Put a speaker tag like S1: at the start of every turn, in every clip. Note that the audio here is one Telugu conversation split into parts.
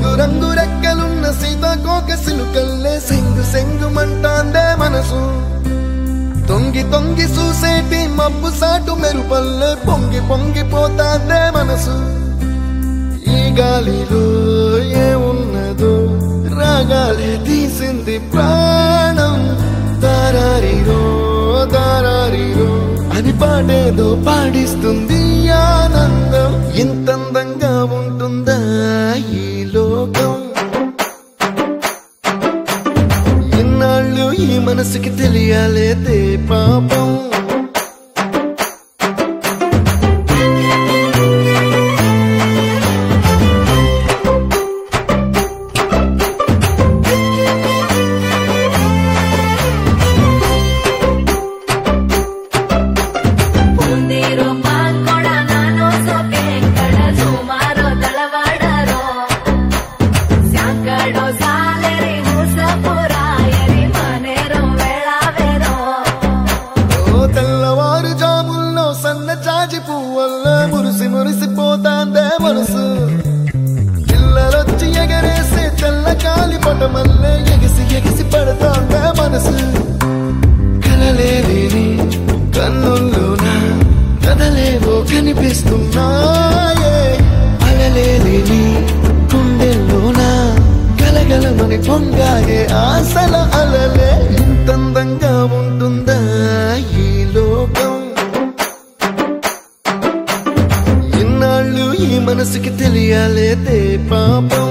S1: రంగు రంగు రెక్కలున్న సీతాకోక సిలుకల్లే సెంగు సెంగు మంటాందే మనసు తొంగి తొంగి చూసేటి మబ్బు సాటు మెరుపల్లే పొంగి పొంగిపోతాందే మనసు ఈ గాలిలో ఏమున్నదో రాగాలే తీసింది ప్రాణం దారారిరో దారారిరో అని పాడేదో పాడిస్తుంది ఆనందం ఇంతందంగా ఉంటుందా ఈ లోకం ఇన్నాళ్ళు ఈ మనసుకి తెలియాలేదే పాపం మురిసిపోతాందే మనసు పిల్లలొచ్చి ఎగరేసే తెల్ల కాలి పటమల్లే ఎగిసి ఎగిసి పడతాందే మనసు కలలేని కన్నుల్లోన కదలేవో కనిపిస్తున్నాయే అలలేని గుండెల్లోన గలగలమని పొంగాయే ఆశల అలలే ఇంతందంగా ఉంటుందా ఈ లోకం ఈ మనసుకి తెలియాలేదే పాపం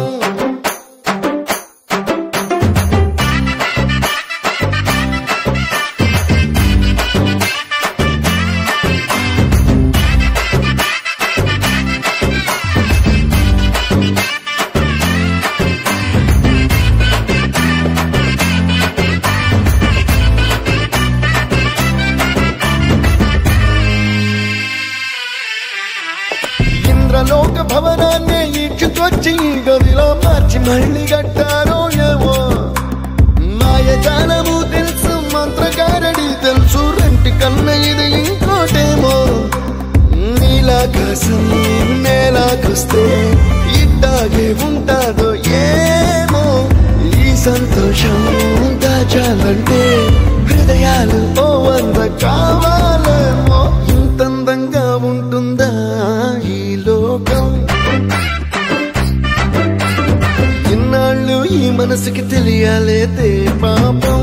S1: లోక భవనాన్ని ఈడ్చుకొచ్చి గదిలో మార్చి మళ్ళీ కట్టారో ఏమో మాయజాలము తెలుసు మంత్రకారడి తెలుసు రెంటి కన్న ఇది ఇంకోటేమో నీలాకాశం నేలాకొస్తే ఇట్టాగే ఉంటాదో ఏమో ఈ సంతోషం దాచాలంటే హృదయాలు ఓ వంద కావాలేమో ఇంతందంగా ఉంటుందా ఈ లోకం ఇన్నాళ్ళు ఈ మనసుకి తెలియాలేదే పాపం